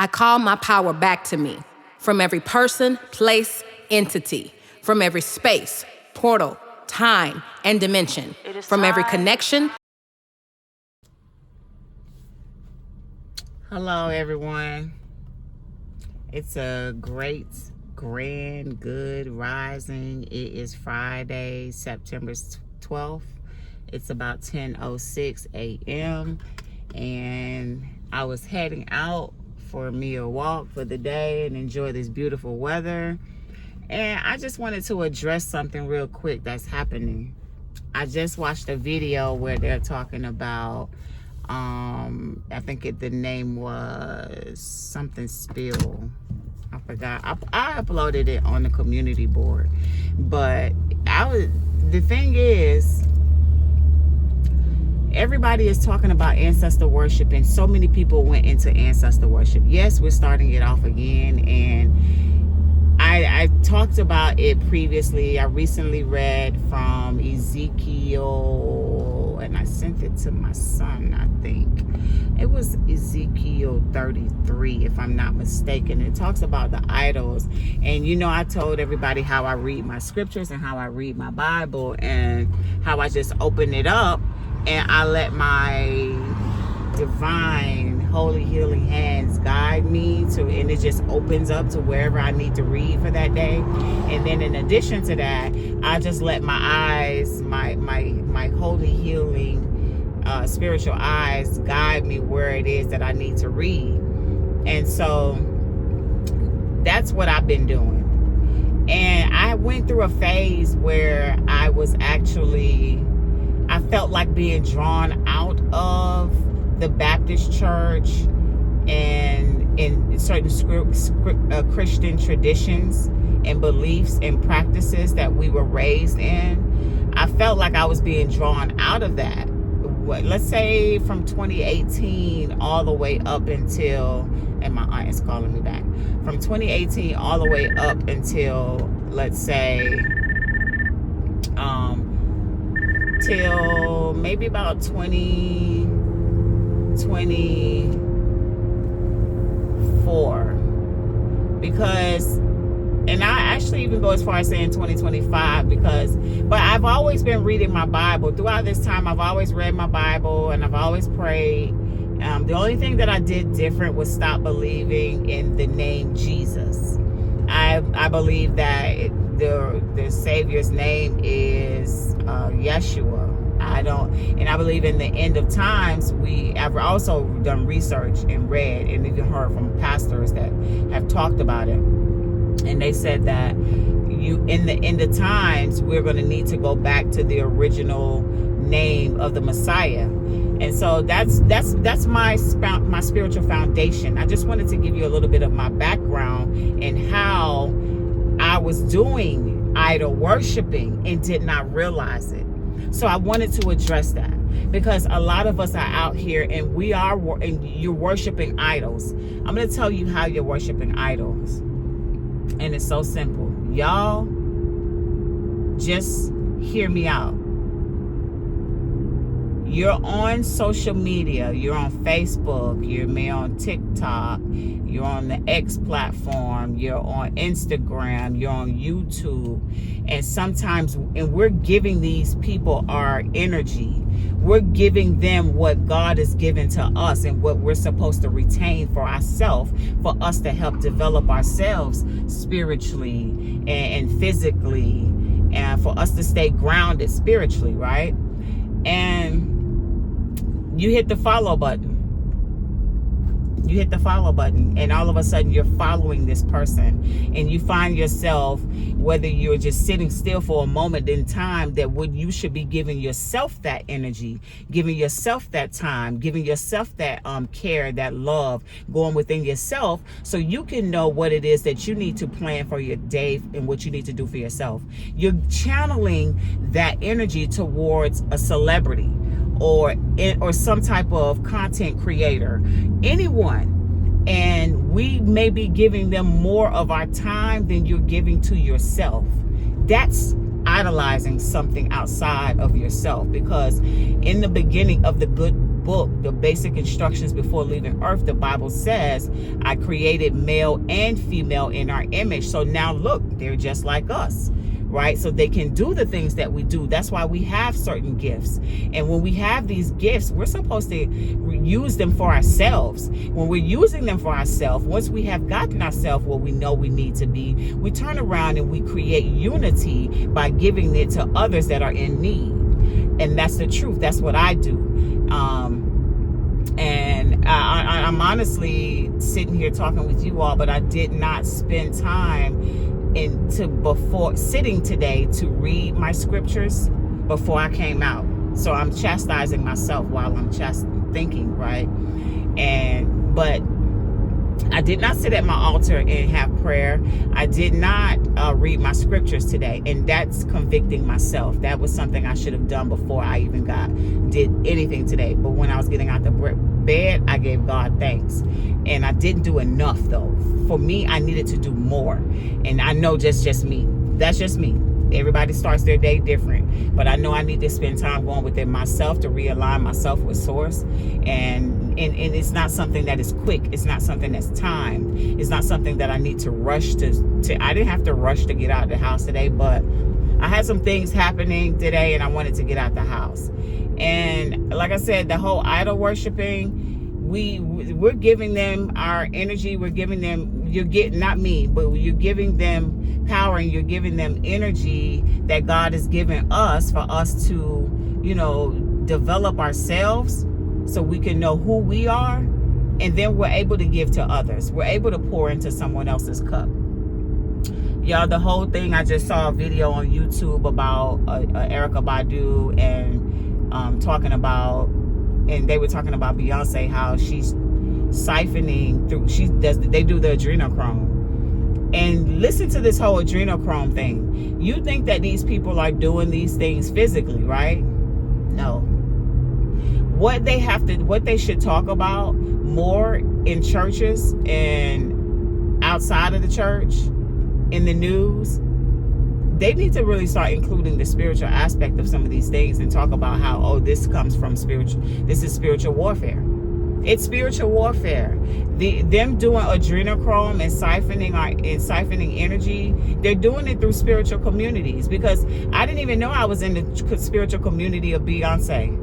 I call my power back to me from every person, place, entity, from every space, portal, time, and dimension, from every connection. Hello, everyone. It's a great, grand, good rising. It is Friday, September 12th. It's about 10:06 a.m. and I was heading out for me a walk for the day and enjoy this beautiful weather. And I just wanted to address something real quick that's happening. I just watched a video where they're talking about I think the name was something spill. I forgot. I uploaded it on the community board. But the thing is, everybody is talking about ancestor worship, and so many people went into ancestor worship. Yes, we're starting it off again, and I talked about it previously. I recently read from Ezekiel, and I sent it to my son, I think. It was Ezekiel 33, if I'm not mistaken. It talks about the idols. And you know, I told everybody how I read my scriptures and how I read my Bible, and how I just open it up and I let my divine holy healing hands guide me to, and it just opens up to wherever I need to read for that day. And then in addition to that, I just let my eyes, my holy healing spiritual eyes guide me where it is that I need to read. And so that's what I've been doing. And I went through a phase where I felt like being drawn out of the Baptist church and in certain Christian traditions and beliefs and practices that we were raised in. I felt like I was being drawn out of that. Let's say from 2018 all the way up until, and my aunt is calling me back, from 2018 all the way up until, let's say, till maybe about 2024, because, and I actually even go as far as saying 2025, but I've always been reading my Bible. Throughout this time, I've always read my Bible and I've always prayed. The only thing that I did different was stop believing in the name Jesus. I believe that the Savior's name is Yeshua. And I believe in the end of times. I've also done research and read and even heard from pastors that have talked about it. And they said that in the end of times, we're going to need to go back to the original name of the Messiah. And so that's my spiritual foundation. I just wanted to give you a little bit of my background and how I was doing idol worshiping and did not realize it. So I wanted to address that, because a lot of us are out here and and you're worshiping idols. I'm going to tell you how you're worshiping idols. And it's so simple. Y'all, just hear me out. You're on social media. You're on Facebook. You're on TikTok. You're on the X platform. You're on Instagram. You're on YouTube. And sometimes, and we're giving these people our energy. We're giving them what God has given to us and what we're supposed to retain for ourselves, for us to help develop ourselves spiritually and physically, and for us to stay grounded spiritually, right? And you hit the follow button. You hit the follow button, and all of a sudden you're following this person, and you find yourself, whether you're just sitting still for a moment in time, that when you should be giving yourself that energy, giving yourself that time, giving yourself that care, that love, going within yourself, so you can know what it is that you need to plan for your day and what you need to do for yourself. You're channeling that energy towards a celebrity or some type of content creator, anyone. And we may be giving them more of our time than you're giving to yourself. That's idolizing something outside of yourself, because in the beginning of the good book, the basic instructions before leaving earth, the Bible says, I created male and female in our image. So now look, they're just like us, right? So they can do the things that we do. That's why we have certain gifts. And when we have these gifts, we're supposed to use them for ourselves. When we're using them for ourselves, once we have gotten ourselves where we know we need to be, we turn around and we create unity by giving it to others that are in need. And that's the truth. That's what I do. And I'm honestly sitting here talking with you all, but I did not spend time before sitting today to read my scriptures before I came out. So I'm chastising myself while I'm thinking, right? But I did not sit at my altar and have prayer. I did not read my scriptures today, and that's convicting myself. That was something I should have done before I even did anything today. But when I was getting out the bed, I gave God thanks, and I didn't do enough though. For me, I needed to do more, and I know just me. That's just me. Everybody starts their day different, but I know I need to spend time going within myself to realign myself with source. And it's not something that is quick. It's not something that's timed. It's not something that I need to rush to. I didn't have to rush to get out of the house today, but I had some things happening today and I wanted to get out the house. And like I said, the whole idol worshiping, we're giving them our energy. We're giving them, not me, but you're giving them power, and you're giving them energy that God has given us for us to, develop ourselves so we can know who we are, and then we're able to give to others. We're able to pour into someone else's cup. Y'all, the whole thing, I just saw a video on YouTube about Erykah Badu and talking about, and they were talking about Beyonce, how she's siphoning through, they do the adrenochrome. And listen to this whole adrenochrome thing. You think that these people are doing these things physically, right? No. What they should talk about more in churches and outside of the church, in the news, they need to really start including the spiritual aspect of some of these things and talk about how, this comes from this is spiritual warfare. It's spiritual warfare. Them doing adrenochrome and siphoning energy, they're doing it through spiritual communities, because I didn't even know I was in the spiritual community of Beyonce.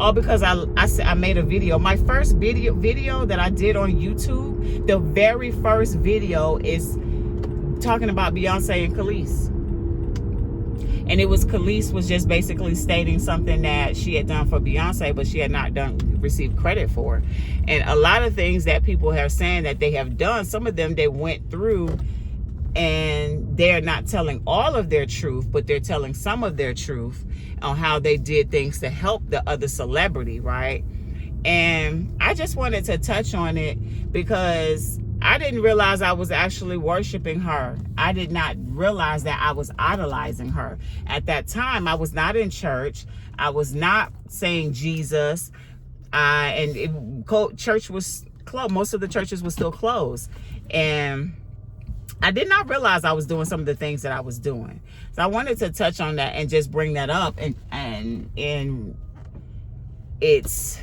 All because I made a video. My first video that I did on YouTube, the very first video is talking about Beyonce and Khalees. And Khalees was just basically stating something that she had done for Beyonce, but she had not received credit for. And a lot of things that people have saying that they have done, some of them they went through, and they're not telling all of their truth, but they're telling some of their truth on how they did things to help the other celebrity, right? And I just wanted to touch on it because I didn't realize I was actually worshiping her. I did not realize that I was idolizing her. At that time, I was not in church. I was not saying Jesus. Church was closed. Most of the churches were still closed. And I did not realize I was doing some of the things that I was doing. So I wanted to touch on that and just bring that up. And it's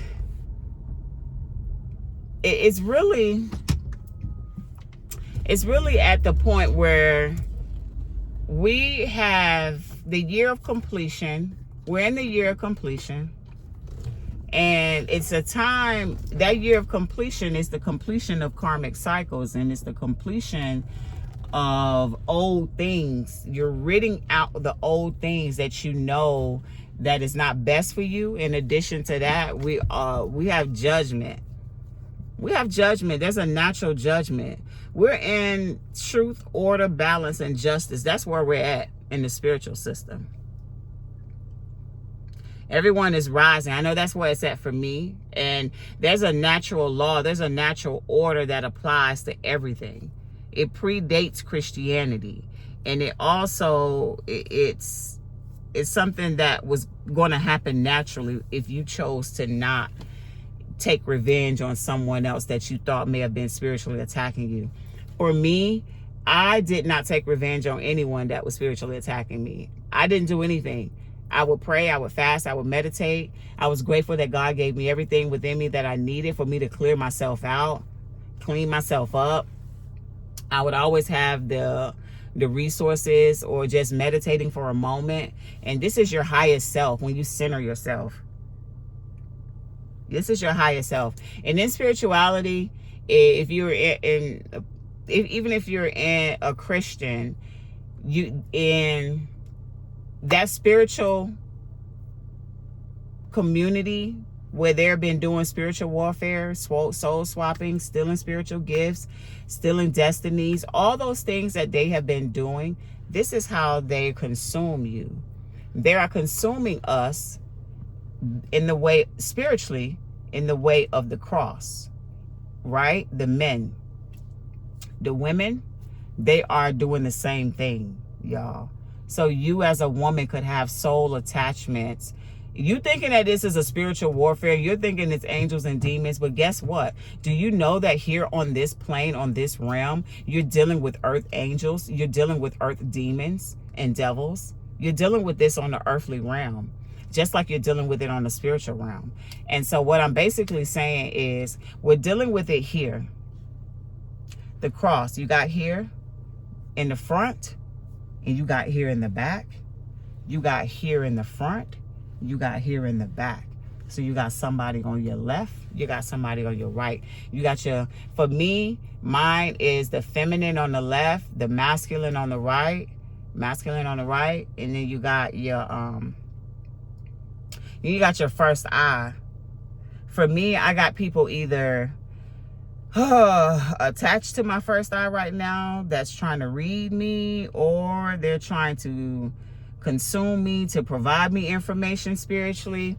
really at the point where we have the year of completion. We're in the year of completion. And it's a time, that year of completion is the completion of karmic cycles, and it's the completion of old things. You're ridding out the old things that you know that is not best for you. In addition to that, we have judgment. We have judgment. There's a natural judgment. We're in truth, order, balance, and justice. That's where we're at in the spiritual system. Everyone is rising. I know that's where it's at for me. And there's a natural law. There's a natural order that applies to everything. It predates Christianity. And it also, it's something that was going to happen naturally if you chose to not take revenge on someone else that you thought may have been spiritually attacking you. For me, I did not take revenge on anyone that was spiritually attacking me. I didn't do anything. I would pray, I would fast, I would meditate. I was grateful that God gave me everything within me that I needed for me to clear myself out, clean myself up. I would always have the resources, or just meditating for a moment. And this is your highest self when you center yourself. This is your highest self. And in spirituality, if you're even if you're in a Christian, you in that spiritual community where they've been doing spiritual warfare, soul swapping, stealing spiritual gifts, stealing destinies, all those things that they have been doing, this is how they consume you. They are consuming us in the way, spiritually, in the way of the cross, right? The men. The women, they are doing the same thing, y'all. So you as a woman could have soul attachments. You thinking that this is a spiritual warfare. You're thinking it's angels and demons. But guess what? Do you know that here on this plane, on this realm, you're dealing with earth angels. You're dealing with earth demons and devils. You're dealing with this on the earthly realm, just like you're dealing with it on the spiritual realm. And so what I'm basically saying is we're dealing with it here. The cross, you got here in the front, and you got here in the back. You got here in the front. You got here in the back. So you got somebody on your left. You got somebody on your right. You got your, for me, mine is the feminine on the left, the masculine on the right, masculine on the right. And then you got your first eye. For me, I got people either attached to my first eye right now that's trying to read me, or they're trying to consume me to provide me information spiritually.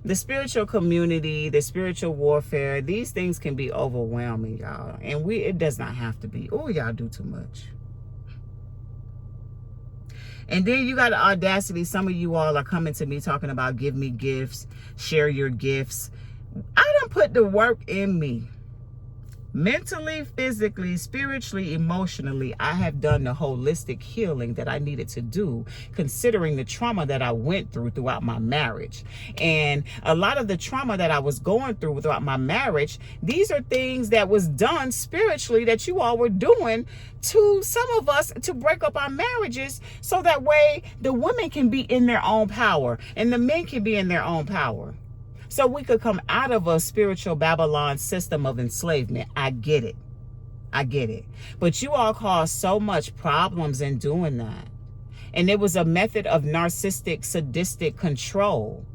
The spiritual community, the spiritual warfare, these things can be overwhelming, y'all. And it does not have to be. Oh, y'all do too much. And then you got the audacity. Some of you all are coming to me talking about give me gifts, share your gifts. I done put the work in me. Mentally, physically, spiritually, emotionally, I have done the holistic healing that I needed to do, considering the trauma that I went through throughout my marriage. And a lot of the trauma that I was going through throughout my marriage, these are things that was done spiritually that you all were doing to some of us to break up our marriages, so that way the women can be in their own power and the men can be in their own power. So we could come out of a spiritual Babylon system of enslavement. I get it. I get it. But you all caused so much problems in doing that. And it was a method of narcissistic, sadistic control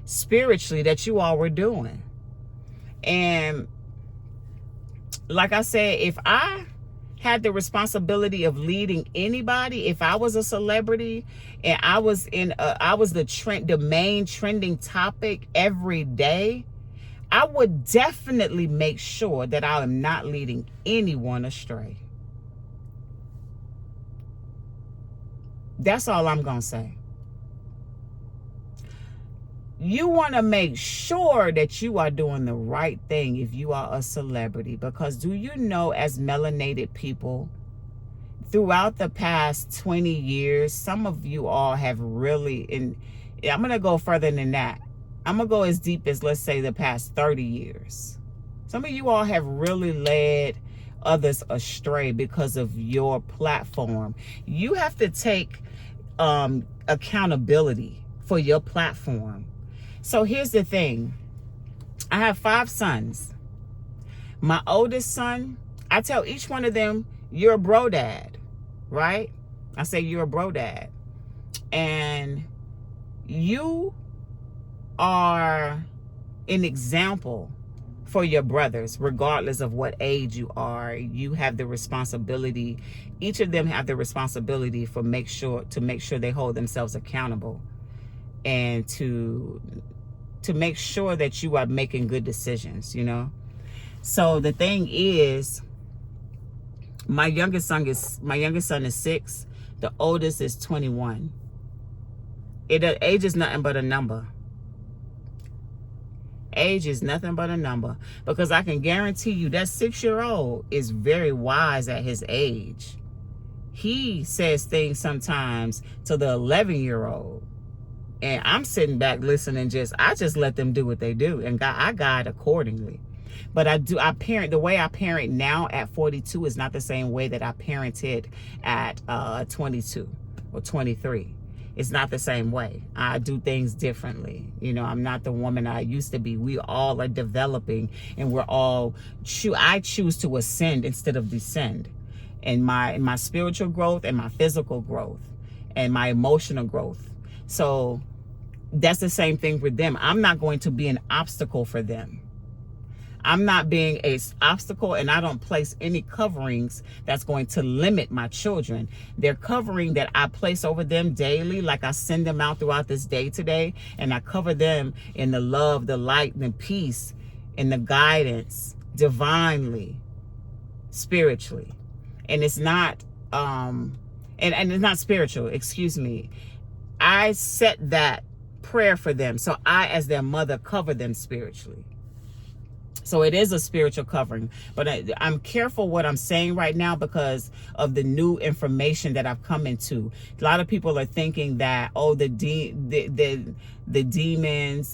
spiritually that you all were doing. And like I said, if I had the responsibility of leading anybody, if I was a celebrity and I was the main trending topic every day, I would definitely make sure that I am not leading anyone astray. That's all I'm gonna say. You want to make sure that you are doing the right thing if you are a celebrity, because do you know, as melanated people, throughout the past 20 years, some of you all have really, and I'm going to go further than that. I'm going to go as deep as, let's say, the past 30 years. Some of you all have really led others astray because of your platform. You have to take accountability for your platform. So here's the thing. I have 5 sons. My oldest son, I tell each one of them, you're a bro dad, right? I say you're a bro dad. And you are an example for your brothers, regardless of what age you are. You have the responsibility. Each of them have the responsibility to make sure they hold themselves accountable, and to make sure that you are making good decisions, you know? So the thing is, my youngest son is 6. The oldest is 21. Age is nothing but a number. Age is nothing but a number, because I can guarantee you that 6-year-old is very wise at his age. He says things sometimes to the 11-year-old And I'm sitting back listening, I just let them do what they do, and I guide accordingly. But I parent, the way I parent now at 42 is not the same way that I parented at 22 or 23. It's not the same way. I do things differently. You know, I'm not the woman I used to be. We all are developing, and we're all, I choose to ascend instead of descend. In my spiritual growth and my physical growth and my emotional growth. So that's the same thing with them. I'm not going to be an obstacle for them. I'm not being an obstacle, and I don't place any coverings that's going to limit my children. They're covering that I place over them daily, like I send them out throughout this day today, and I cover them in the love, the light, and the peace, and the guidance, divinely, spiritually. And it's not, and it's not spiritual, excuse me. I set that prayer for them. So I, as their mother, cover them spiritually. So it is a spiritual covering, but I'm careful what I'm saying right now because of the new information that I've come into. A lot of people are thinking that, oh, the demons,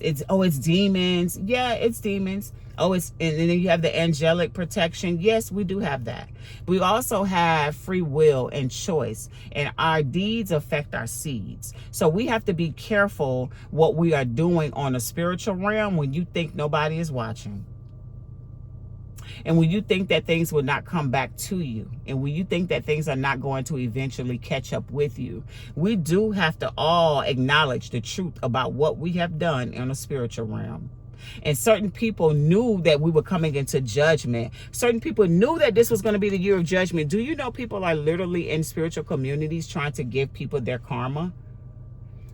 it's demons. Yeah, it's demons. Oh, and then you have the angelic protection. Yes, we do have that. We also have free will and choice, and our deeds affect our seeds. So we have to be careful what we are doing on a spiritual realm when you think nobody is watching. And when you think that things will not come back to you, and when you think that things are not going to eventually catch up with you, we do have to all acknowledge the truth about what we have done in a spiritual realm. And certain people knew that we were coming into judgment. Certain people knew that this was going to be the year of judgment. Do you know people are literally in spiritual communities trying to give people their karma?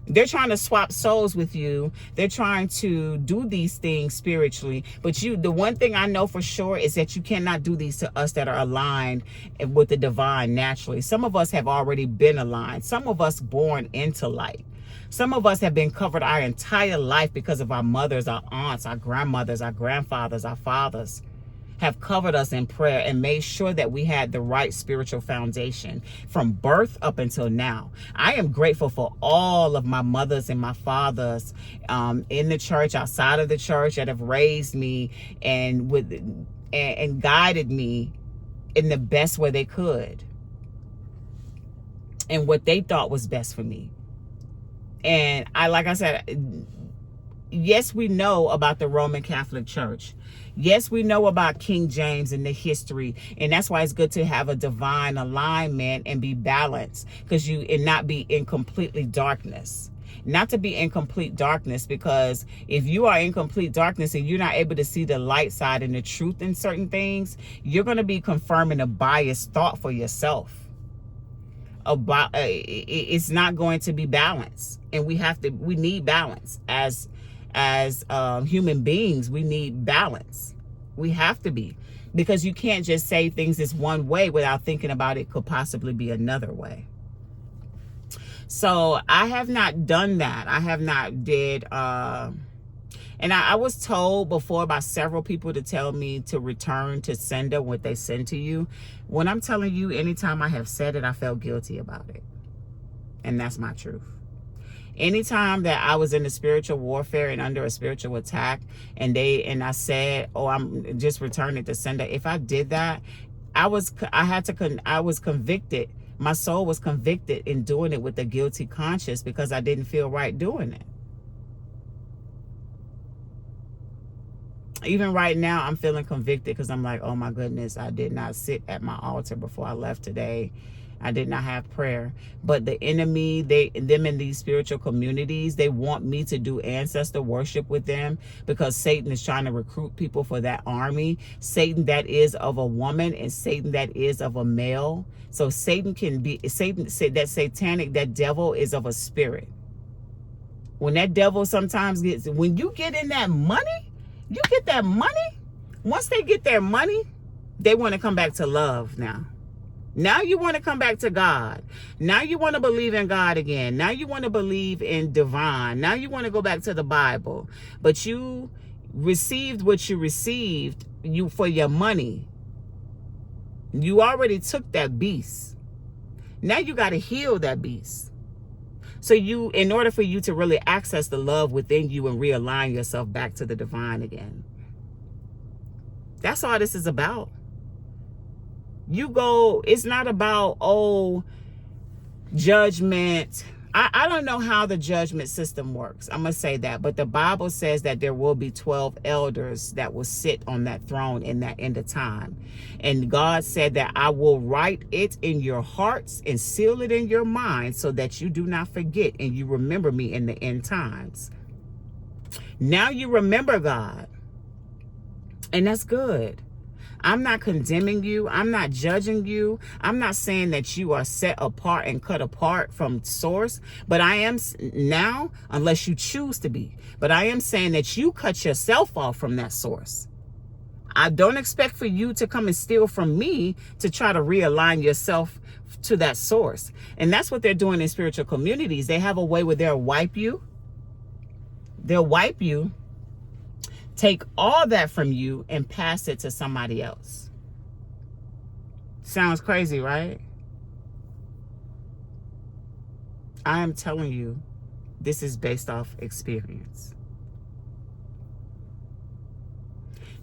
They're trying to swap souls with you. They're trying to do these things spiritually. But the one thing I know for sure is that you cannot do these to us that are aligned with the divine naturally. Some of us have already been aligned. Some of us born into light. Some of us have been covered our entire life because of our mothers, our aunts, our grandmothers, our grandfathers, our fathers have covered us in prayer and made sure that we had the right spiritual foundation from birth up until now. I am grateful for all of my mothers and my fathers in the church, outside of the church, that have raised me and guided me in the best way they could and what they thought was best for me. And like I said, yes, we know about the Roman Catholic Church. Yes, we know about King James and the history. And that's why it's good to have a divine alignment and be balanced, and not be in completely darkness. Not to be in complete darkness, because if you are in complete darkness and you're not able to see the light side and the truth in certain things, you're going to be confirming a biased thought for yourself. It's not going to be balanced, and we need balance as human beings. We need balance. We have to be, because you can't just say things this one way without thinking about it could possibly be another way. So I have not done that. I have not did and I was told before by several people to tell me to return to sender what they send to you. When I'm telling you, anytime I have said it, I felt guilty about it. And that's my truth. Anytime that I was in a spiritual warfare and under a spiritual attack, and I said, oh, I'm just returning to sender. If I did that, I was convicted. My soul was convicted in doing it with a guilty conscience because I didn't feel right doing it. Even right now, I'm feeling convicted because I'm like, oh my goodness, I did not sit at my altar before I left today. I did not have prayer. But the enemy, them in these spiritual communities, they want me to do ancestor worship with them because Satan is trying to recruit people for that army. Satan that is of a woman and Satan that is of a male. So Satan that satanic, that devil is of a spirit. When that devil sometimes when you get in that money, you get that money. Once they get their money, they want to come back to love now. Now you want to come back to God. Now you want to believe in God again. Now you want to believe in divine. Now you want to go back to the Bible. But you received what you received for your money. You already took that beast. Now you got to heal that beast. So in order for you to really access the love within you and realign yourself back to the divine again. That's all this is about. It's not about, judgment. I don't know how the judgment system works. I'm going to say that. But the Bible says that there will be 12 elders that will sit on that throne in that end of time. And God said that I will write it in your hearts and seal it in your mind so that you do not forget and you remember me in the end times. Now you remember God. And that's good. I'm not condemning you. I'm not judging you. I'm not saying that you are set apart and cut apart from source, but I am now, unless you choose to be, but I am saying that you cut yourself off from that source. I don't expect for you to come and steal from me to try to realign yourself to that source. And that's what they're doing in spiritual communities. They have a way where they'll wipe you. Take all that from you and pass it to somebody else. Sounds crazy, right? I am telling you, this is based off experience.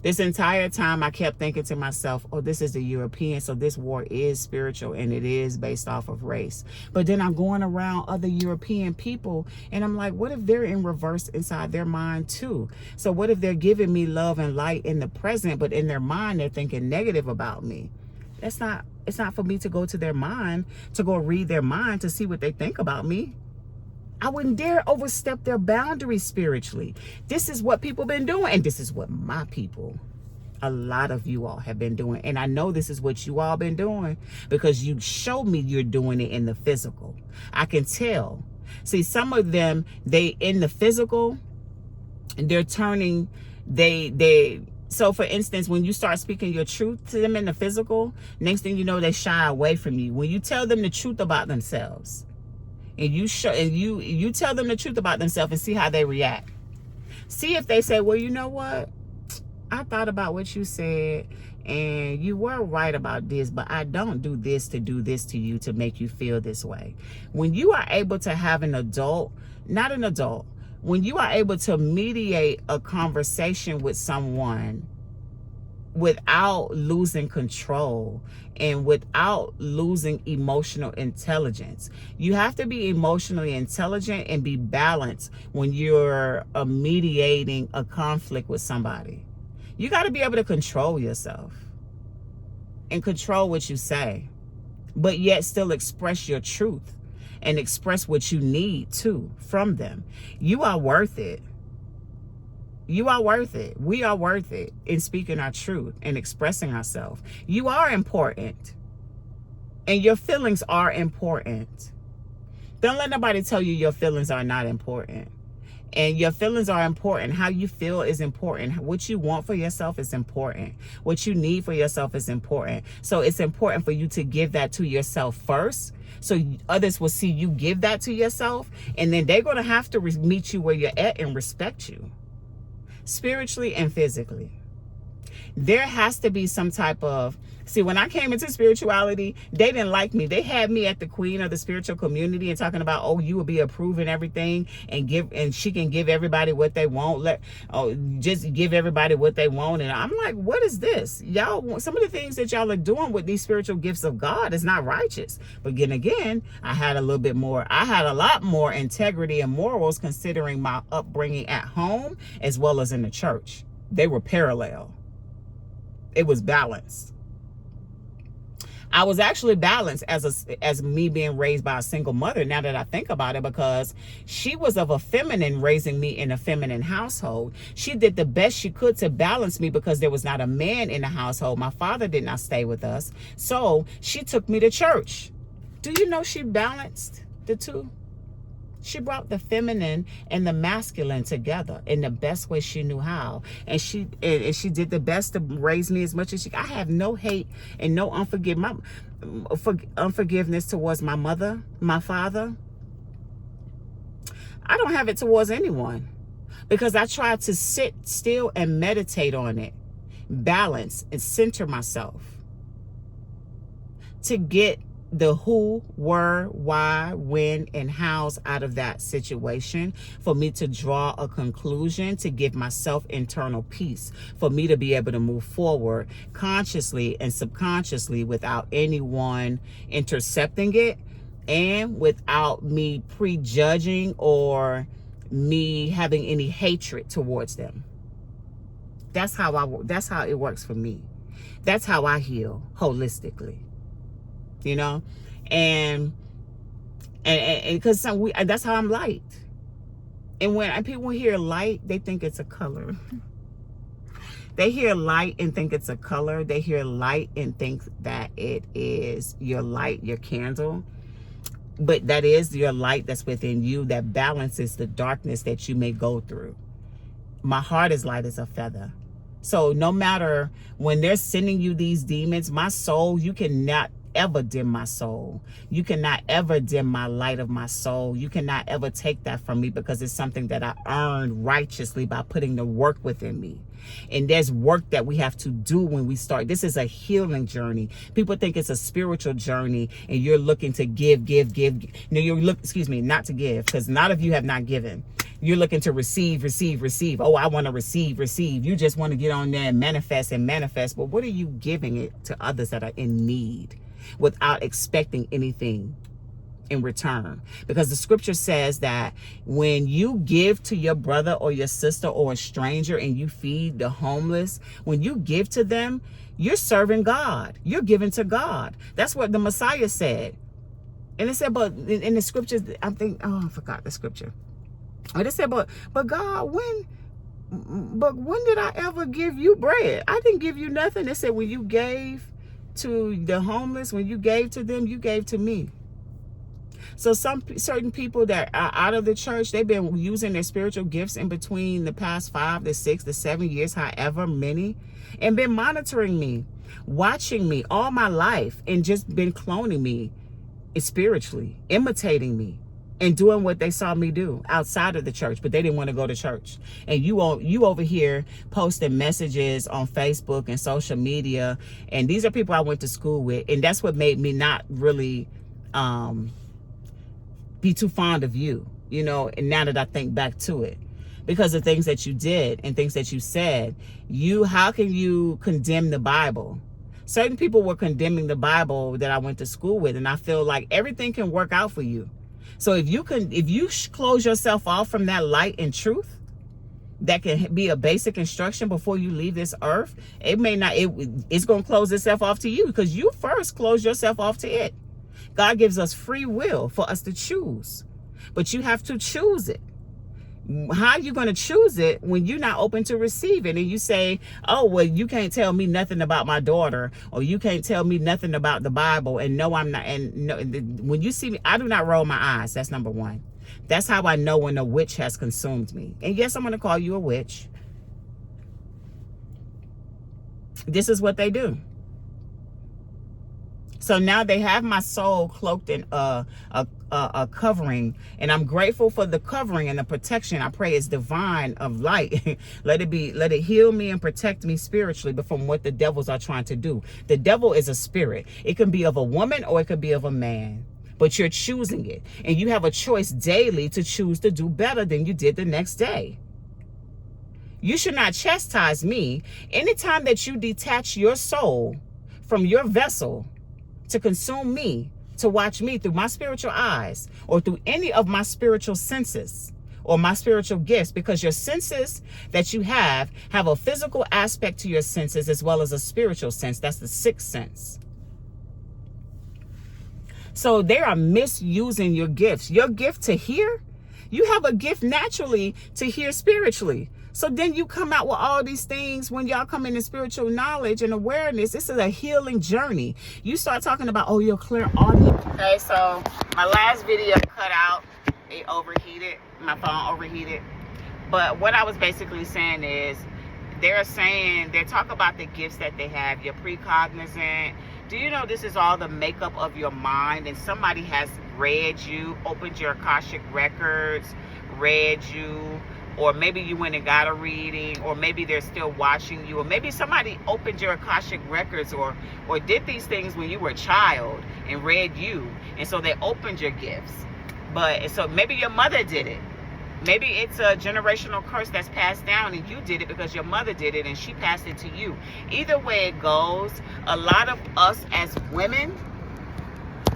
This entire time I kept thinking to myself, oh, this is the European, so this war is spiritual and it is based off of race. But then I'm going around other European people and I'm like, what if they're in reverse inside their mind too? So what if they're giving me love and light in the present, but in their mind they're thinking negative about me? It's not for me to go to their mind, to go read their mind to see what they think about me. I wouldn't dare overstep their boundaries spiritually. This is what people been doing. And this is what my people, a lot of you all have been doing. And I know this is what you all been doing because you showed me you're doing it in the physical. I can tell. See, some of them, they in the physical, they're turning, so for instance, when you start speaking your truth to them in the physical, next thing you know, they shy away from you. When you tell them the truth about themselves, and you tell them the truth about themselves and see how they react. See if they say, well, you know what? I thought about what you said and you were right about this, but I don't do this to you to make you feel this way. When you are able to have when you are able to mediate a conversation with someone without losing control and without losing emotional intelligence. You have to be emotionally intelligent and be balanced when you're mediating a conflict with somebody. You got to be able to control yourself and control what you say, but yet still express your truth and express what you need too from them. You are worth it. You are worth it. We are worth it in speaking our truth and expressing ourselves. You are important. And your feelings are important. Don't let nobody tell you your feelings are not important. And your feelings are important. How you feel is important. What you want for yourself is important. What you need for yourself is important. So it's important for you to give that to yourself first, so others will see you give that to yourself. And then they're going to have to meet you where you're at and respect you. Spiritually and physically. There has to be some type of, see, when I came into spirituality, they didn't like me. They had me at the queen of the spiritual community and talking about, oh, you will be approving everything and she can give everybody what they want. Just give everybody what they want. And I'm like, what is this? Y'all, some of the things that y'all are doing with these spiritual gifts of God is not righteous. But again, I had a lot more integrity and morals considering my upbringing at home as well as in the church. They were parallel. It was balanced. I was actually balanced as me being raised by a single mother, now that I think about it, because she was of a feminine, raising me in a feminine household. She did the best she could to balance me because there was not a man in the household. My father did not stay with us. So she took me to church. Do you know she balanced the two? She brought the feminine and the masculine together in the best way she knew how. And she did the best to raise me as much as she could. I have no hate and no unforgiveness towards my mother, my father. I don't have it towards anyone because I try to sit still and meditate on it, balance and center myself to get the who, where, why, when, and hows out of that situation, for me to draw a conclusion, to give myself internal peace, for me to be able to move forward consciously and subconsciously without anyone intercepting it, and without me prejudging or me having any hatred towards them. That's how it works for me. That's how I heal holistically. You know, and because that's how I'm light. And when people hear light, they think it's a color. They hear light and think it's a color. They hear light and think that it is your light, your candle. But that is your light that's within you that balances the darkness that you may go through. My heart is light as a feather. So no matter when they're sending you these demons, my soul, you cannot ever dim my soul. You cannot ever dim my light of my soul. You cannot ever take that from me, because it's something that I earned righteously by putting the work within me. And there's work that we have to do when we start. This is a healing journey. People think it's a spiritual journey and you're looking to give. No, not to give, because not of you have not given. You're looking to receive. Oh, I want to receive. You just want to get on there and manifest. But what are you giving it to others that are in need without expecting anything in return? Because the scripture says that when you give to your brother or your sister or a stranger and you feed the homeless, when you give to them, you're serving God. You're giving to God. That's what the Messiah said. And it said, but in the scriptures, I forgot the scripture. But it said, but God, when did I ever give you bread? I didn't give you nothing. It said, when you gave to the homeless, when you gave to them, you gave to me. So certain people that are out of the church, they've been using their spiritual gifts in between the past 5 to 6 to 7 years, however many, and been monitoring me, watching me all my life, and just been cloning me spiritually, imitating me, and doing what they saw me do outside of the church, but they didn't want to go to church. And you over here posting messages on Facebook and social media, and these are people I went to school with, and that's what made me not really be too fond of you, you know. And now that I think back to it, because of things that you did and things that you said, how can you condemn the Bible? Certain people were condemning the Bible that I went to school with, and I feel like everything can work out for you. So if you close yourself off from that light and truth, that can be a basic instruction before you leave this earth, it's going to close itself off to you, because you first close yourself off to it. God gives us free will for us to choose, but you have to choose it. How are you going to choose it when you're not open to receive it? And you say, oh, well, you can't tell me nothing about my daughter, or you can't tell me nothing about the Bible. And no, I'm not. And no, when you see me, I do not roll my eyes. That's number one. That's how I know when a witch has consumed me. And yes, I'm going to call you a witch. This is what they do. So now they have my soul cloaked in a covering, and I'm grateful for the covering and the protection. I pray it's divine of light. let it heal me and protect me spiritually, but from what the devils are trying to do. The devil is a spirit. It can be of a woman or it could be of a man, but you're choosing it, and you have a choice daily to choose to do better than you did the next day. You should not chastise me. Anytime that you detach your soul from your vessel to consume me, to watch me through my spiritual eyes, or through any of my spiritual senses or my spiritual gifts, because your senses that you have a physical aspect to your senses as well as a spiritual sense. That's the sixth sense. So they are misusing your gifts. Your gift to hear, you have a gift naturally to hear spiritually. So then you come out with all these things when y'all come into spiritual knowledge and awareness. This is a healing journey. You start talking about, oh, you're clairaudient. Okay, so my last video cut out. It overheated. My phone overheated. But what I was basically saying is, they talk about the gifts that they have. You're precognizant. Do you know this is all the makeup of your mind? And somebody has read you, opened your Akashic records, read you, or maybe you went and got a reading, or maybe they're still watching you, or maybe somebody opened your Akashic records or did these things when you were a child and read you, and so they opened your gifts. But so maybe your mother did it. Maybe it's a generational curse that's passed down and you did it because your mother did it and she passed it to you. Either way it goes, a lot of us as women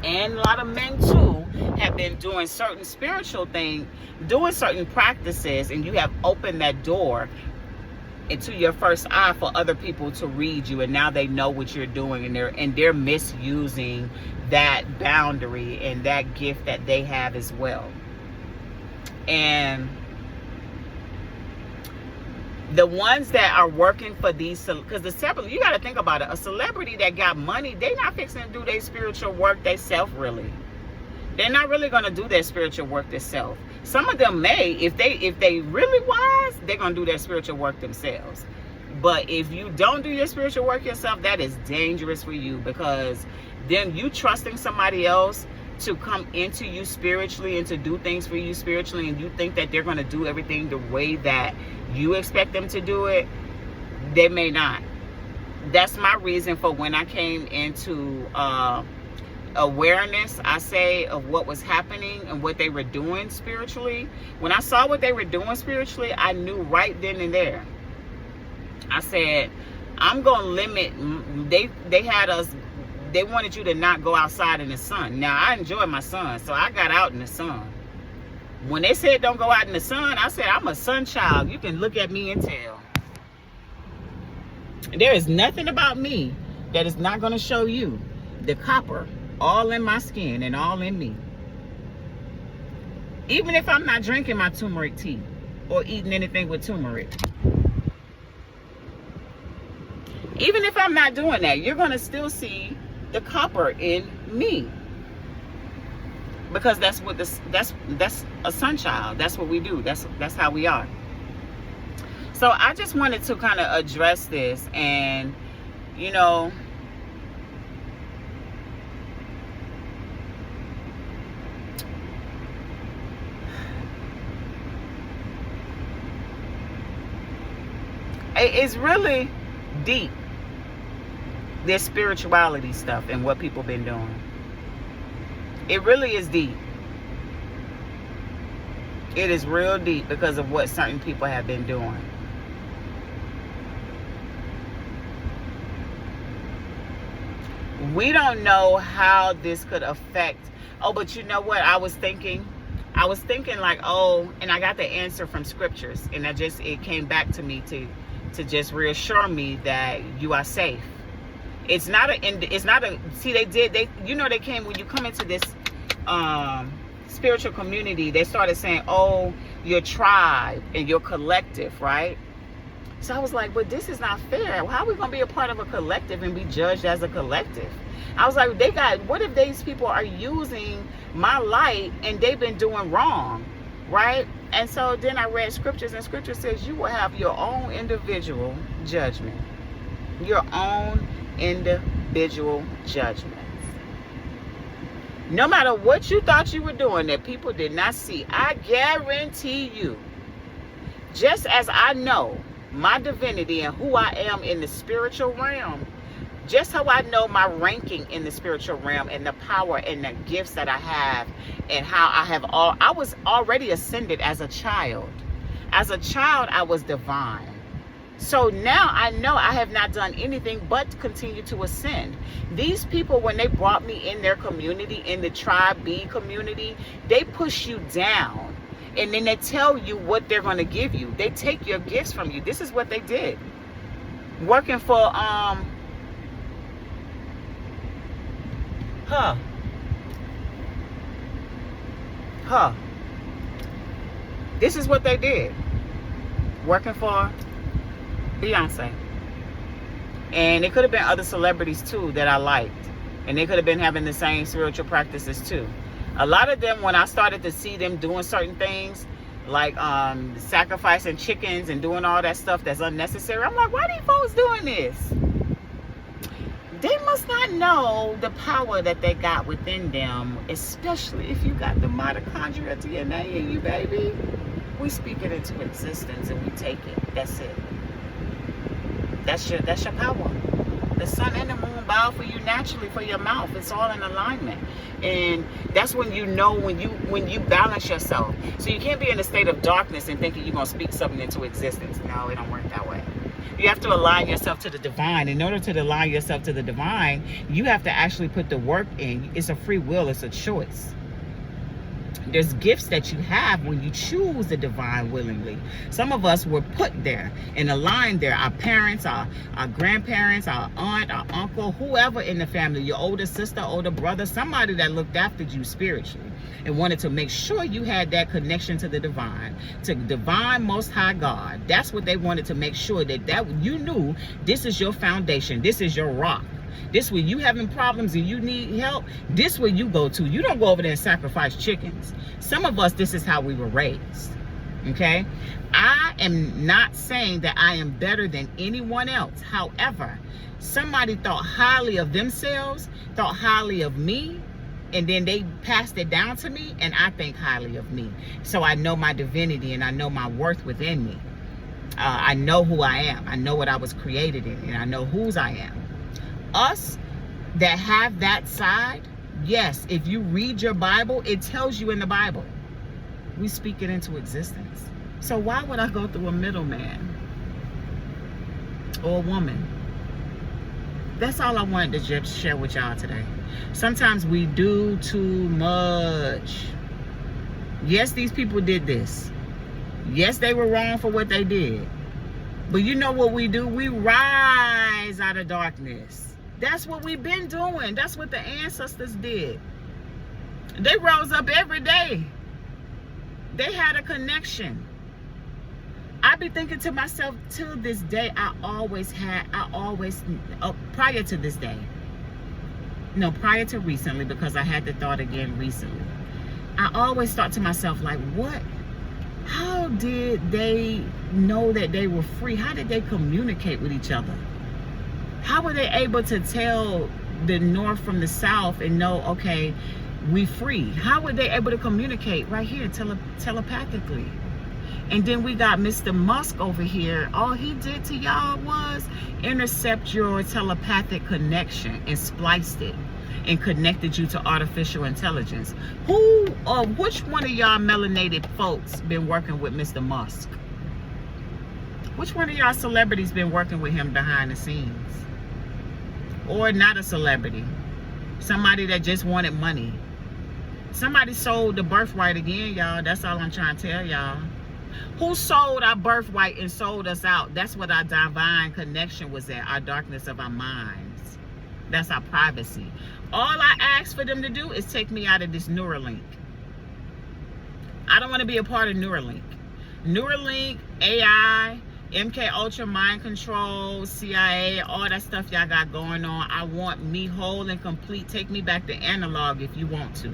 and a lot of men too have been doing certain spiritual things, doing certain practices, and you have opened that door into your first eye for other people to read you, and now they know what you're doing, and they're misusing that boundary and that gift that they have as well. And the ones that are working for these, because you got to think about it, a celebrity that got money, they not fixing to do their spiritual work themselves, really. They're not really going to do their spiritual work themselves. Some of them may, if they really wise, they're going to do their spiritual work themselves. But if you don't do your spiritual work yourself, that is dangerous for you, because then you trusting somebody else to come into you spiritually and to do things for you spiritually, and you think that they're going to do everything the way that you expect them to do it, they may not. That's my reason for when I came into awareness, I say, of what was happening and what they were doing spiritually. When I saw what they were doing spiritually, I knew right then and there. I said, I'm going to limit. They had us, they wanted you to not go outside in the sun. Now, I enjoy my sun, so I got out in the sun. When they said don't go out in the sun, I said, I'm a sun child. You can look at me and tell. There is nothing about me that is not going to show you the copper all in my skin and all in me. Even if I'm not drinking my turmeric tea or eating anything with turmeric. Even if I'm not doing that, you're going to still see the copper in me. Because that's what that's a sun child. That's what we do. That's how we are. So I just wanted to kind of address this, and you know, it's really deep, this spirituality stuff and what people been doing. It really is deep. It is real deep because of what certain people have been doing. We don't know how this could affect. Oh, but you know what I was thinking? I was thinking like, oh, and I got the answer from scriptures, and it came back to me to just reassure me that you are safe. It's not a, see, they came, when you come into this spiritual community, they started saying, oh, your tribe and your collective, right? So I was like, but this is not fair. How are we going to be a part of a collective and be judged as a collective? I was like, what if these people are using my light and they've been doing wrong, right? And so then I read scriptures, and scripture says you will have your own individual judgment. Your own individual judgments. No matter what you thought you were doing that people did not see, I guarantee you, just as I know my divinity and who I am in the spiritual realm, just how I know my ranking in the spiritual realm and the power and the gifts that I have, and how I was already ascended as a child. As a child, I was divine. So now I know I have not done anything but continue to ascend. These people, when they brought me in their community, in the tribe B community, they push you down. And then they tell you what they're going to give you. They take your gifts from you. This is what they did. Working for, This is what they did. Working for Beyonce. And it could have been other celebrities too that I liked, and they could have been having the same spiritual practices too. A lot of them, when I started to see them doing certain things like sacrificing chickens and doing all that stuff that's unnecessary, I'm like, why are these folks doing this? They must not know the power that they got within them, especially if you got the mitochondrial DNA in you, baby. We speak it into existence and we take it. That's it. That's your power. The sun and the moon bow for you naturally, for your mouth. It's all in alignment. And that's when you know, when you balance yourself. So you can't be in a state of darkness and thinking you're going to speak something into existence. No, it don't work that way. You have to align yourself to the divine. In order to align yourself to the divine, you have to actually put the work in. It's a free will. It's a choice. There's gifts that you have when you choose the divine willingly. Some of us were put there and aligned there. Our parents, our grandparents, our aunt, our uncle, whoever in the family, your older sister, older brother, somebody that looked after you spiritually and wanted to make sure you had that connection to the divine most high God. That's what they wanted to make sure that you knew this is your foundation. This is your rock. This where you having problems and you need help, this where you go to. You don't go over there and sacrifice chickens. Some of us, this is how we were raised. Okay? I am not saying that I am better than anyone else. However, somebody thought highly of themselves, thought highly of me, and then they passed it down to me, and I think highly of me. So I know my divinity and I know my worth within me. I know who I am. I know what I was created in, and I know whose I am. Us that have that side, yes, if you read your Bible, it tells you in the Bible. We speak it into existence. So why would I go through a middleman or a woman? That's all I wanted to just share with y'all today. Sometimes we do too much. Yes, these people did this. Yes, they were wrong for what they did. But you know what we do? We rise out of darkness. That's what we've been doing. That's what the ancestors did. They rose up every day. They had a connection. I be thinking to myself, till this day, prior to this day. No, prior to recently, because I had the thought again recently. I always thought to myself, like, what? How did they know that they were free? How did they communicate with each other? How were they able to tell the north from the south and know, okay, we free? How were they able to communicate right here telepathically? And then we got Mr. Musk over here. All he did to y'all was intercept your telepathic connection and spliced it and connected you to artificial intelligence. Which one of y'all melanated folks been working with Mr. Musk? Which one of y'all celebrities been working with him behind the scenes? Or not a celebrity? Somebody that just wanted money. Somebody sold the birthright again, y'all. That's all I'm trying to tell y'all. Who sold our birthright and sold us out? That's what our divine connection was at, our darkness of our minds. That's our privacy. All I ask for them to do is take me out of this Neuralink. I don't want to be a part of Neuralink. Neuralink, AI, MK Ultra, mind control, CIA, all that stuff y'all got going on. I want me whole and complete. Take me back to analog if you want to.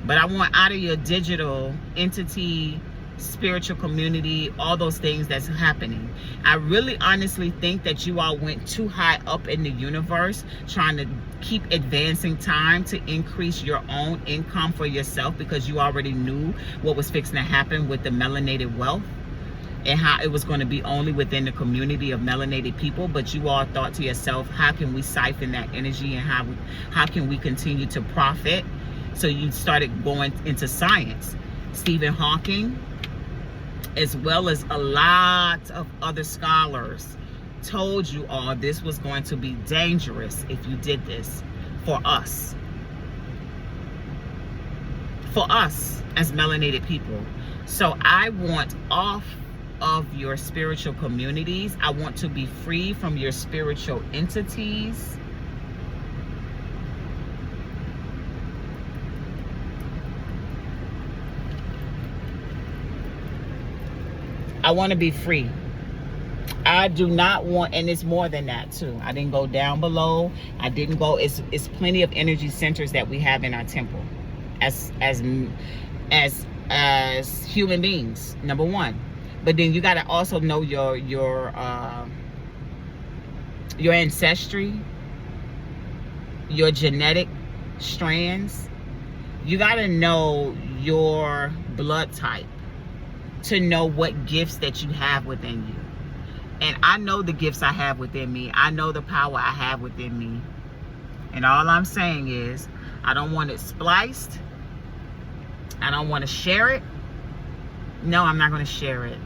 But I want out of your digital entity, spiritual community, all those things that's happening. I really honestly think that you all went too high up in the universe trying to keep advancing time to increase your own income for yourself, because you already knew what was fixing to happen with the melanated wealth and how it was going to be only within the community of melanated people. But you all thought to yourself, how can we siphon that energy and how can we continue to profit? So you started going into science. Stephen Hawking, as well as a lot of other scholars, told you all this was going to be dangerous if you did this for us. For us as melanated people. So I want off of your spiritual communities. I want to be free from your spiritual entities. I want to be free. I do not want, and it's more than that too. I didn't go down below. I didn't go, it's plenty of energy centers that we have in our temple as human beings, number one. But then you got to also know your ancestry, your genetic strands. You got to know your blood type to know what gifts that you have within you. And I know the gifts I have within me. I know the power I have within me. And all I'm saying is, I don't want it spliced. I don't want to share it. No, I'm not going to share it.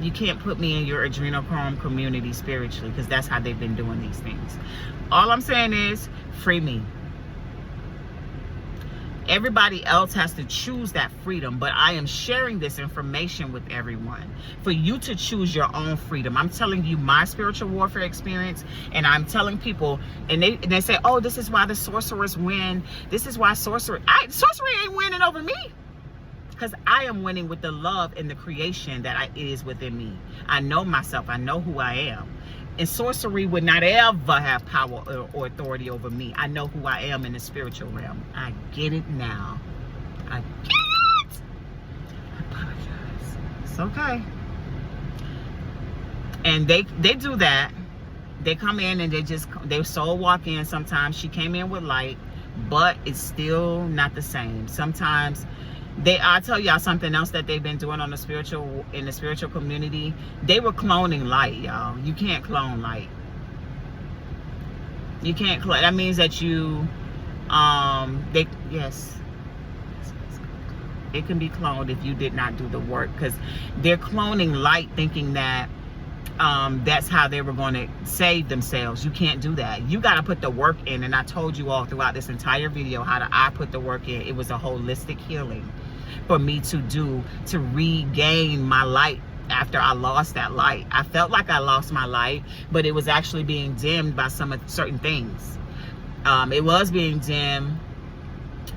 You can't put me in your adrenochrome community spiritually, because that's how they've been doing these things. All I'm saying is, free me. Everybody else has to choose that freedom, but I am sharing this information with everyone for you to choose your own freedom. I'm telling you my spiritual warfare experience, and I'm telling people, and they say, oh, this is why the sorcerers win. This is why sorcery ain't winning over me, because I am winning with the love and the creation that is within me. I know myself. I know who I am. And sorcery would not ever have power or authority over me. I know who I am in the spiritual realm. I get it now. I get it. I apologize. It's okay. And they do that. They come in and they soul walk in sometimes. She came in with light, but it's still not the same. Sometimes I'll tell y'all something else that they've been doing in the spiritual community. They were cloning light, y'all. You can't clone light. You can't clone. That means that you, yes, it can be cloned if you did not do the work, because they're cloning light, thinking that that's how they were going to save themselves. You can't do that. You got to put the work in. And I told you all throughout this entire video how I put the work in. It was a holistic healing for me to do, to regain my light after I lost that light. I felt like I lost my light, but it was actually being dimmed by certain things. It was being dimmed.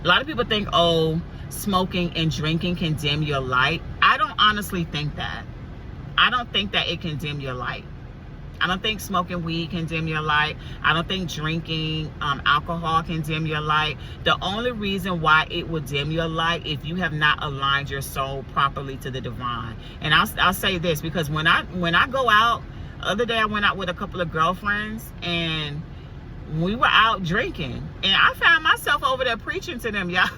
A lot of people think, oh, smoking and drinking can dim your light. I don't honestly think that. I don't think that it can dim your light. I don't think smoking weed can dim your light. I don't think drinking alcohol can dim your light. The only reason why it will dim your light if you have not aligned your soul properly to the divine. And I'll say this, because when I go out, the other day I went out with a couple of girlfriends and we were out drinking, and I found myself over there preaching to them, y'all.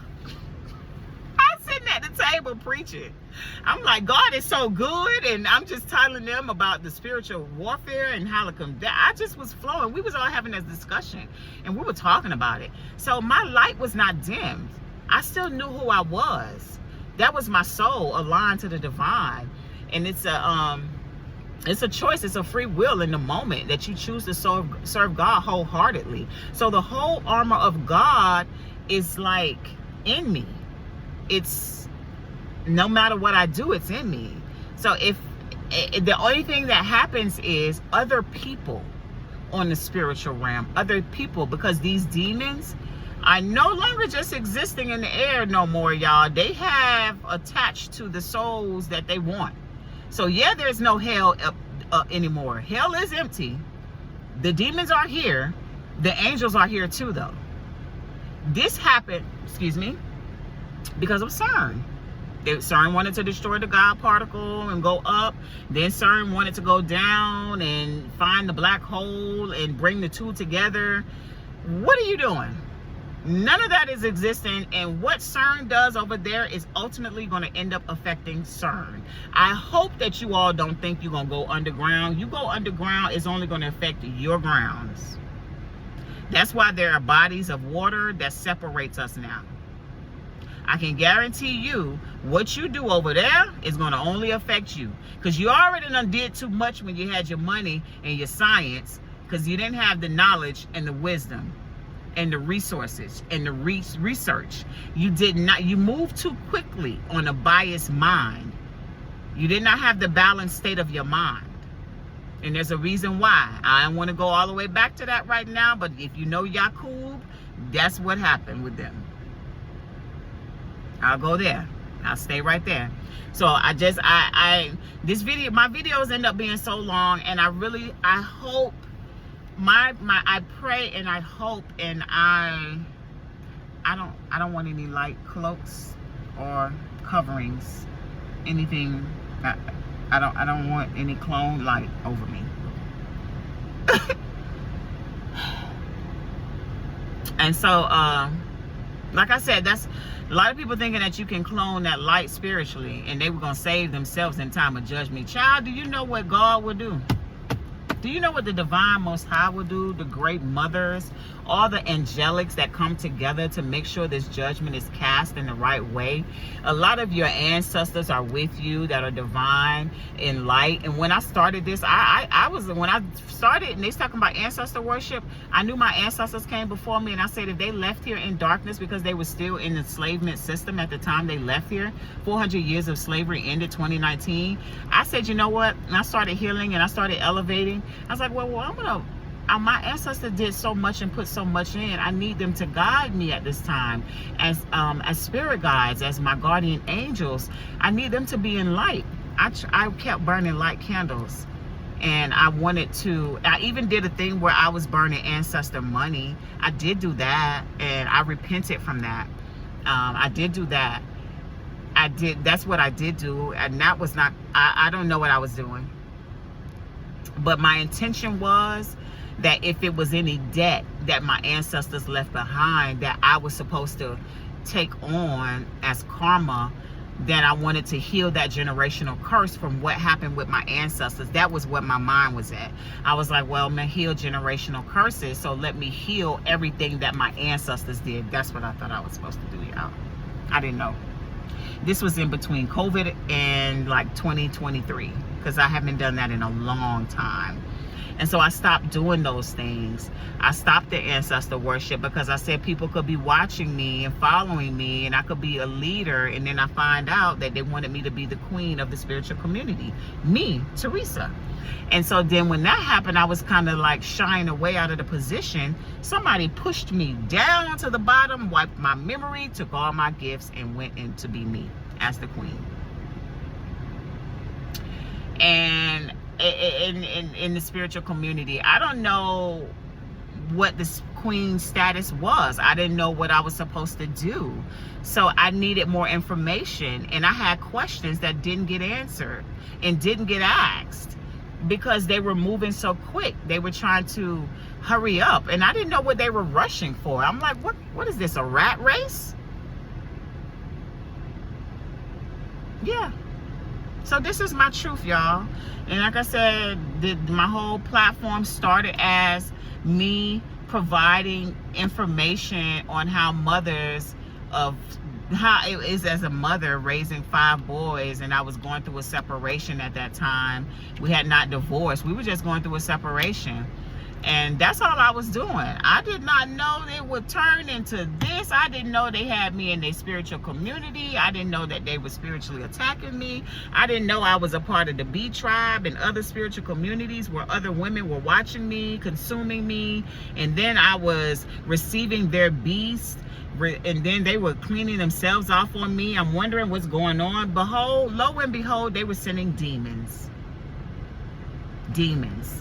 Sitting at the table preaching. I'm like, God is so good, and I'm just telling them about the spiritual warfare and how to combat. I just was flowing. We was all having this discussion, and we were talking about it. So my light was not dimmed. I still knew who I was. That was my soul aligned to the divine, and it's a choice. It's a free will in the moment that you choose to serve God wholeheartedly. So the whole armor of God is like in me. It's, no matter what I do, it's in me. So if the only thing that happens is other people on the spiritual realm, other people, because these demons are no longer just existing in the air no more, y'all. They have attached to the souls that they want. So yeah, there's no hell anymore. Hell is empty. The demons are here. The angels are here too, though. This happened, because of CERN. CERN wanted to destroy the God particle and go up. Then CERN wanted to go down and find the black hole and bring the two together. What are you doing? None of that is existing, and what CERN does over there is ultimately going to end up affecting CERN. I hope that you all don't think you're going to go underground. You go underground, it's only going to affect your grounds. That's why there are bodies of water that separates us now. I can guarantee you what you do over there is going to only affect you, because you already done did too much when you had your money and your science, because you didn't have the knowledge and the wisdom and the resources and the research. You moved too quickly on a biased mind. You did not have the balanced state of your mind. And there's a reason why. I don't want to go all the way back to that right now, but if you know Yaqub, that's what happened with them. I'll go there. I'll stay right there. So my videos end up being so long, and I hope, I pray and I hope, and I don't want any light cloaks or coverings, anything. I don't want any clone light over me. And so Like I said, that's a lot of people thinking that you can clone that light spiritually and they were going to save themselves in time of judgment. Child, do you know what God will do? Do you know what the divine Most High will do? The great mothers, all the angelics that come together to make sure this judgment is cast in the right way. A lot of your ancestors are with you that are divine in light. And when I started this, when I started and they talking about ancestor worship, I knew my ancestors came before me, and I said if they left here in darkness because they were still in the enslavement system at the time they left here, 400 years of slavery ended 2019. I said, you know what? And I started healing and I started elevating. I was like, well, my ancestors did so much and put so much in. I need them to guide me at this time as spirit guides, as my guardian angels. I need them to be in light. I kept burning light candles, and I even did a thing where I was burning ancestor money. I did do that, and I repented from that. I did do that. That's what I did do, and that was not, I don't know what I was doing. But my intention was that if it was any debt that my ancestors left behind that I was supposed to take on as karma, then I wanted to heal that generational curse from what happened with my ancestors. That was what my mind was at. I was like, well, I'm gonna heal generational curses, so let me heal everything that my ancestors did. That's what I thought I was supposed to do, y'all. I didn't know. This was in between COVID and like 2023, because I haven't done that in a long time. And so I stopped doing those things. I stopped the ancestor worship because I said people could be watching me and following me, and I could be a leader, and then I find out that they wanted me to be the queen of the spiritual community, me, Teresa. And so then when that happened, I was kind of like shying away out of the position. Somebody pushed me down to the bottom, wiped my memory, took all my gifts, and went in to be me as the queen. And in the spiritual community, I don't know what this queen status was. I didn't know what I was supposed to do. So I needed more information, and I had questions that didn't get answered and didn't get asked because they were moving so quick. They were trying to hurry up, and I didn't know what they were rushing for. I'm like, what is this, a rat race? Yeah. So this is my truth, y'all. And like I said, my whole platform started as me providing information on how it is as a mother raising 5 boys, and I was going through a separation at that time. We had not divorced. We were just going through a separation. And that's all I was doing. I did not know they would turn into this. I didn't know they had me in their spiritual community. I didn't know that they were spiritually attacking me. I didn't know I was a part of the B tribe and other spiritual communities where other women were watching me, consuming me. And then I was receiving their beast. And then they were cleaning themselves off on me. I'm wondering what's going on. Behold, lo and behold, they were sending demons. Demons.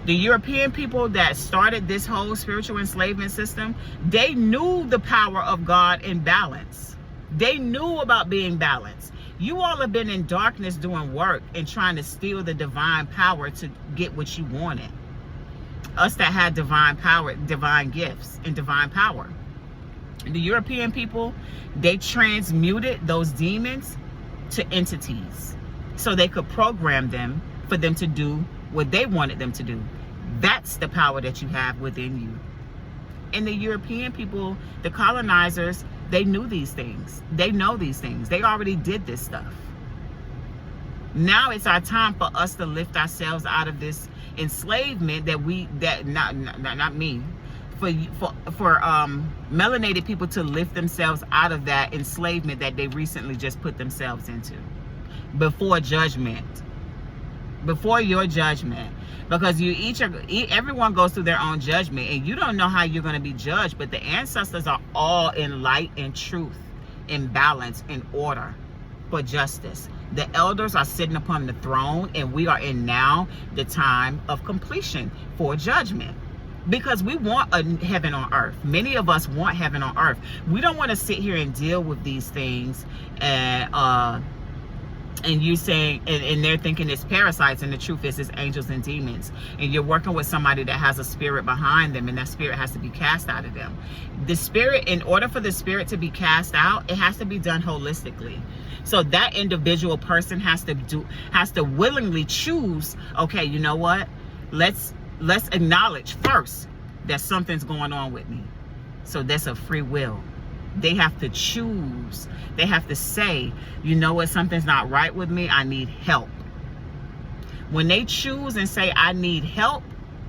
The European people that started this whole spiritual enslavement system, they knew the power of God in balance. They knew about being balanced. You all have been in darkness doing work and trying to steal the divine power to get what you wanted. Us that had divine power, divine gifts, and divine power. The European people, they transmuted those demons to entities so they could program them for them to do what they wanted them to do. That's the power that you have within you. And the European people, the colonizers, they knew these things. They know these things. They already did this stuff. Now it's our time for us to lift ourselves out of this enslavement for melanated people to lift themselves out of that enslavement that they recently just put themselves into before judgment. Before your judgment, because everyone goes through their own judgment, and you don't know how you're going to be judged, but the ancestors are all in light and truth, in balance, in order for justice. The elders are sitting upon the throne, and we are in now the time of completion for judgment, because we want a heaven on earth. Many of us want heaven on earth. We don't want to sit here and deal with these things and and you saying, and they're thinking it's parasites, and the truth is it's angels and demons, and you're working with somebody that has a spirit behind them, and that spirit has to be cast out of them. The spirit, in order for the spirit to be cast out, it has to be done holistically. So that individual person has to willingly choose, okay, you know what, let's acknowledge first that something's going on with me. So that's a free will. They have to choose. They have to say, you know what, something's not right with me, I need help. When they choose and say, I need help,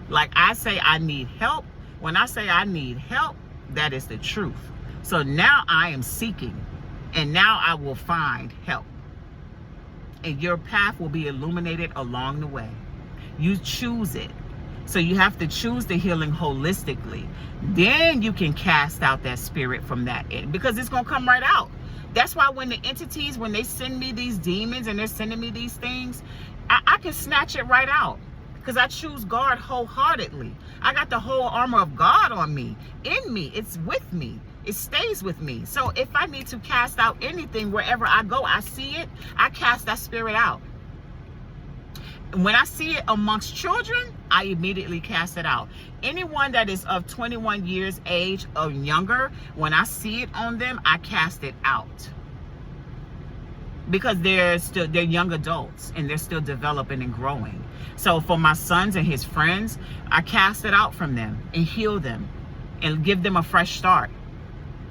like I say I need help, when I say I need help, that is the truth. So now I am seeking, and now I will find help. And your path will be illuminated along the way. You choose it. So you have to choose the healing holistically. Then you can cast out that spirit from that end, because it's going to come right out. That's why when the entities, when they send me these demons and they're sending me these things, I can snatch it right out, because I choose God wholeheartedly. I got the whole armor of God on me, in me. It's with me. It stays with me. So if I need to cast out anything, wherever I go, I see it, I cast that spirit out. When I see it amongst children, I immediately cast it out. Anyone that is of 21 years age or younger, when I see it on them, I cast it out. Because they're young adults and they're still developing and growing. So for my sons and his friends, I cast it out from them and heal them and give them a fresh start.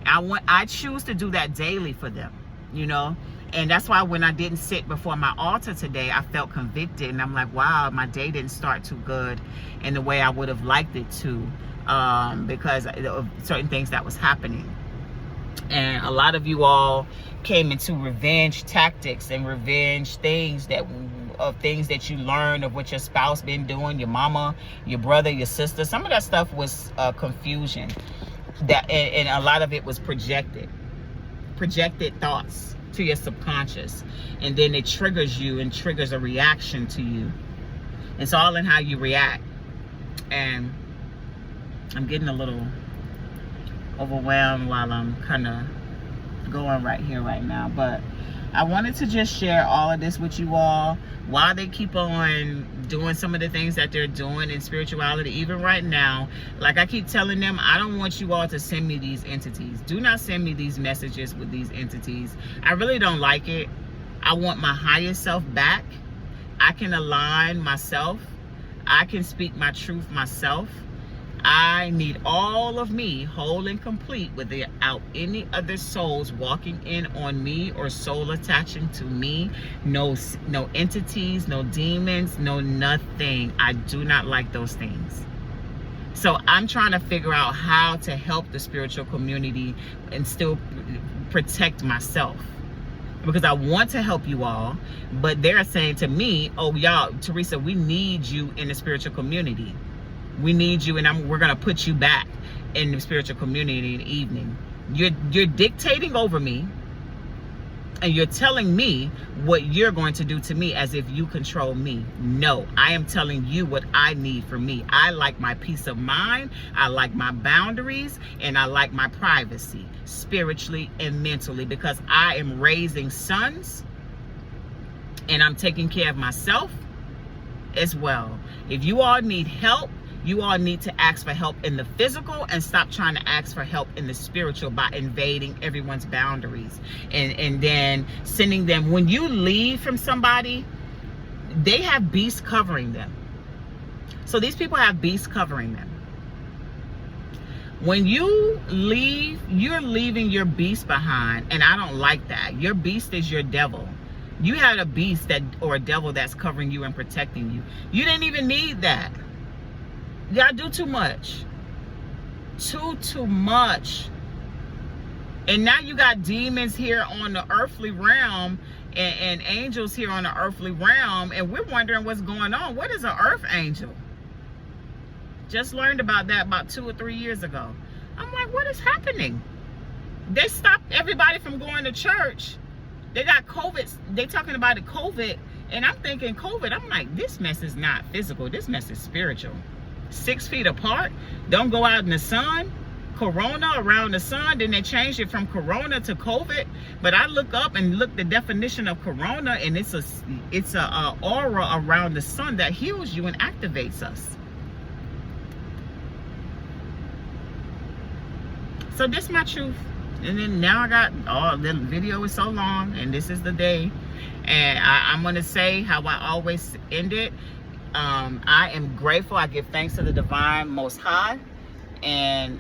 I choose to do that daily for them, you know. And that's why when I didn't sit before my altar today, I felt convicted. And I'm like, wow, my day didn't start too good in the way I would have liked it to, because of certain things that was happening. And a lot of you all came into revenge tactics and revenge things of things that you learned of what your spouse been doing, your mama, your brother, your sister. Some of that stuff was confusion. And a lot of it was projected thoughts to your subconscious, and then it triggers you and triggers a reaction to you. It's all in how you react. And I'm getting a little overwhelmed while I'm kind of going right here right now, but I wanted to just share all of this with you all while they keep on doing some of the things that they're doing in spirituality. Even right now, like I keep telling them, I don't want you all to send me these entities. Do not send me these messages with these entities. I really don't like it. I want my higher self back. I can align myself. I can speak my truth myself. I need all of me whole and complete without any other souls walking in on me or soul attaching to me. No entities, no demons, no nothing. I do not like those things. So I'm trying to figure out how to help the spiritual community and still protect myself, because I want to help you all, but they're saying to me, oh y'all, Teresa, we need you in the spiritual community. We need you, and we're going to put you back in the spiritual community in the evening. You're dictating over me, and you're telling me what you're going to do to me as if you control me. No, I am telling you what I need for me. I like my peace of mind. I like my boundaries, and I like my privacy, spiritually and mentally, because I am raising sons, and I'm taking care of myself as well. If you all need help, you all need to ask for help in the physical and stop trying to ask for help in the spiritual by invading everyone's boundaries and then sending them. When you leave from somebody, they have beasts covering them. So these people have beasts covering them. When you leave, you're leaving your beast behind, and I don't like that. Your beast is your devil. You had a beast or a devil that's covering you and protecting you. You didn't even need that. Y'all do too much. Too much. And now you got demons here on the earthly realm and angels here on the earthly realm, and we're wondering what's going on. What is an earth angel? Just learned about that about 2 or 3 years ago. I'm like, what is happening? They stopped everybody from going to church. They got COVID. They talking about the COVID, and I'm thinking COVID. I'm like, this mess is not physical. This mess is spiritual. 6 feet apart. Don't go out in the sun. corona around the sun. Then they changed it from corona to COVID. But I look up and look the definition of corona, and it's a aura around the sun that heals you and activates us. So this is my truth. And then now I got, the video is so long, and this is the day. And I'm going to say how I always end it. I am grateful. I give thanks to the divine most high. And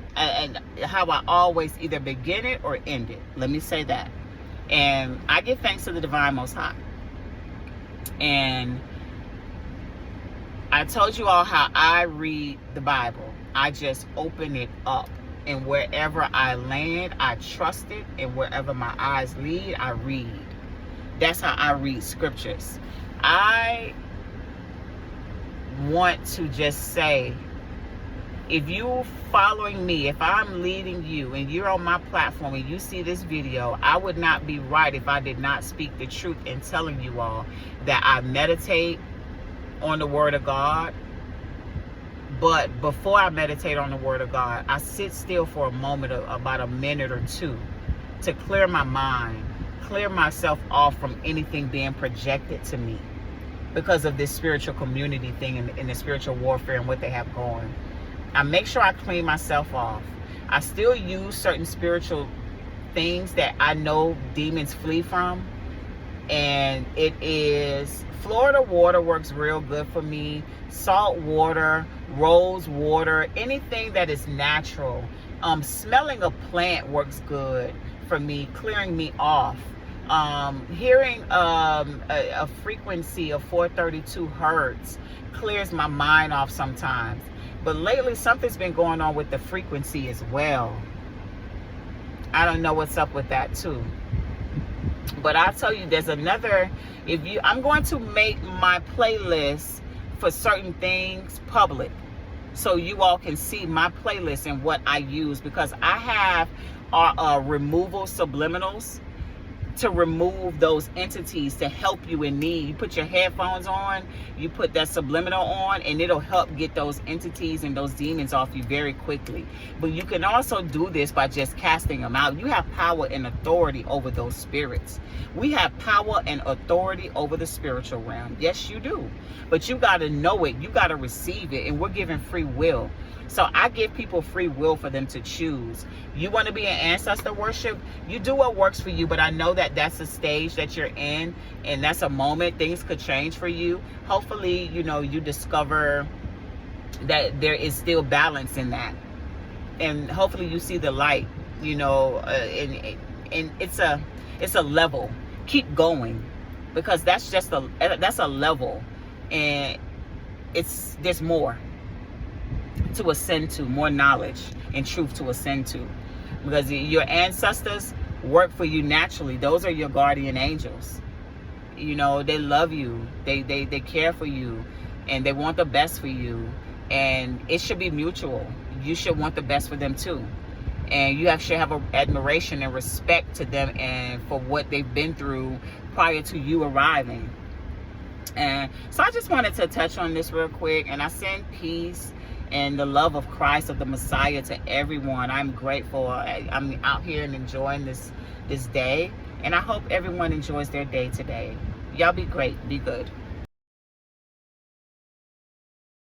how I always either begin it or end it. Let me say that. And I give thanks to the divine most high. And I told you all how I read the Bible. I just open it up. And wherever I land, I trust it. And wherever my eyes lead, I read. That's how I read scriptures. I want to just say, if you following me, if I'm leading you and you're on my platform and you see this video, I would not be right if I did not speak the truth in telling you all that I meditate on the word of God. But before I meditate on the word of God, I sit still for a moment, about a minute or two, to clear my mind, clear myself off from anything being projected to me because of this spiritual community thing and the spiritual warfare and what they have going. I make sure I clean myself off. I still use certain spiritual things that I know demons flee from. And it is Florida water works real good for me. Salt water, rose water, anything that is natural. Smelling a plant works good for me, clearing me off. Hearing a frequency of 432 hertz clears my mind off sometimes. But lately something's been going on with the frequency as well. I don't know what's up with that too. But I'll tell you, there's another, I'm going to make my playlist for certain things public, so you all can see my playlist and what I use, because I have removal subliminals to remove those entities to help you in need. You put your headphones on, you put that subliminal on, and it'll help get those entities and those demons off you very quickly. But you can also do this by just casting them out. You have power and authority over those spirits. We have power and authority over the spiritual realm. Yes, you do. But you got to know it. You got to receive it. And we're given free will. So I give people free will for them to choose. You want to be an ancestor worship? You do what works for you. But I know that that's a stage that you're in, and that's a moment. Things could change for you. Hopefully, you discover that there is still balance in that, and hopefully you see the light. And it's a level. Keep going, because that's a level, and there's more to ascend to, more knowledge and truth to ascend to, because your ancestors work for you naturally. Those are your guardian angels. They love you, they care for you, and they want the best for you, and it should be mutual. You should want the best for them too, and you should have admiration and respect to them and for what they've been through prior to you arriving. And so I just wanted to touch on this real quick, and I send peace and the love of Christ, of the Messiah, to everyone. I'm grateful. I'm out here and enjoying this day, and I hope everyone enjoys their day today. Y'all be great. Be good.